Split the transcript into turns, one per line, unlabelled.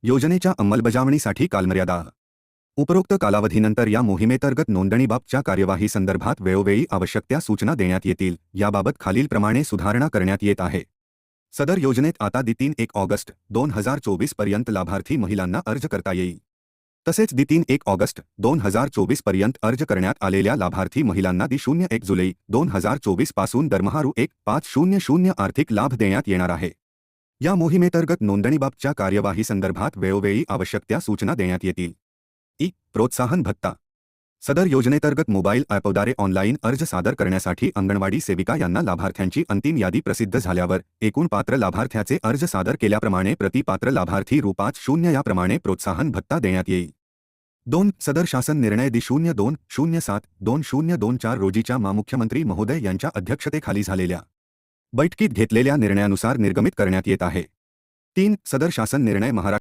योजनेच्या अंमलबजावणीसाठी कालमर्यादा. उपरोक्त कालावधीनंतर या मोहिमेंतर्गत नोंदणीबाबतच्या कार्यवाहीसंदर्भात वेळोवेळी आवश्यक त्या सूचना देण्यात येतील. याबाबत खालीलप्रमाणे सुधारणा करण्यात येत आहे. सदर योजनेत आता 3 ऑगस्ट 2024 पर्यंत लाभार्थी महिलांना अर्ज करता येईल. तसेच 3 ऑगस्ट 2024 पर्यंत अर्ज करण्यात आलेल्या लाभार्थी महिलांना 01 जुलै 2024 पासून दरमहा रु. 1,500 आर्थिक लाभ देण्यात येणार आहे. या मोहिमेंतर्गत नोंदणीबाबतच्या कार्यवाहीसंदर्भात वेळोवेळी आवश्यक त्या सूचना देण्यात येतील. प्रोत्साहन भत्ता. सदर योजनेंतर्गत मोबाईल ॲपद्वारे ऑनलाईन अर्ज सादर करण्यासाठी अंगणवाडी सेविका यांना लाभार्थ्यांची अंतिम यादी प्रसिद्ध झाल्यावर एकूण पात्र लाभार्थ्याचे अर्ज सादर केल्याप्रमाणे प्रतिपात्र लाभार्थी रु. 5,000 याप्रमाणे प्रोत्साहन भत्ता देण्यात येईल. 2. सदर शासन निर्णय 02/07/2024 रोजीच्या मुख्यमंत्री महोदय यांच्या अध्यक्षतेखाली झालेल्या बैठकीत घेतलेल्या निर्णयानुसार निर्गमित करण्यात येत आहे. 3. सदर शासन निर्णय महाराष्ट्र